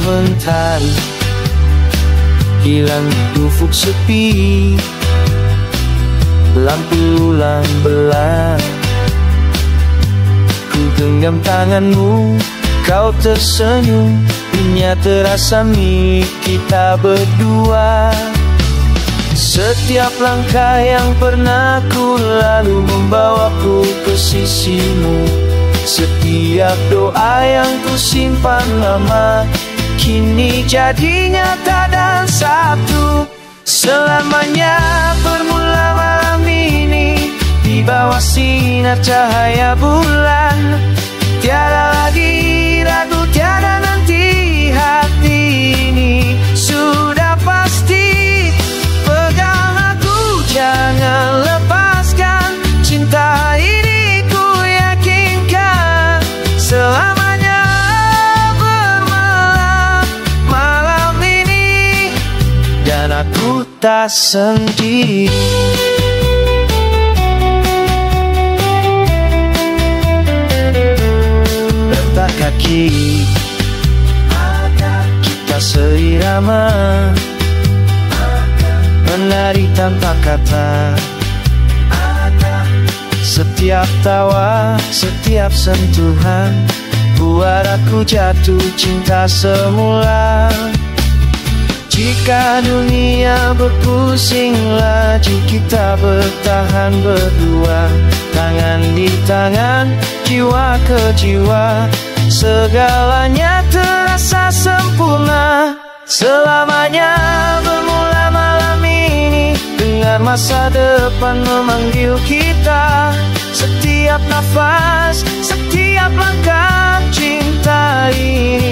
mentari, hilang ufuk sepi, lampu ulang belah. Ku genggam tanganmu, kau tersenyum, dunia terasa milik kita berdua. Setiap langkah yang pernah ku lalu membawaku ke sisimu. Setiap doa yang ku simpan lama kini jadi nyata dan satu. Selamanya bermula malam ini di bawah sinar cahaya bulan. Tiada lagi ragu, tiada nanti, hati ini sudah pasti. Pegang aku, jangan lepaskan, cinta ini ku yakinkan selamanya bermalam malam ini, dan aku tak sendiri. Letak kaki, kita seirama, menari tanpa kata. Setiap tawa, setiap sentuhan buat aku jatuh cinta semula. Jika dunia berpusing laju, kita bertahan berdua, tangan di tangan, jiwa ke jiwa, segalanya terasa sempurna. Selamanya bermula malam ini, dengar masa depan memanggil kita. Setiap nafas, setiap langkah, cinta ini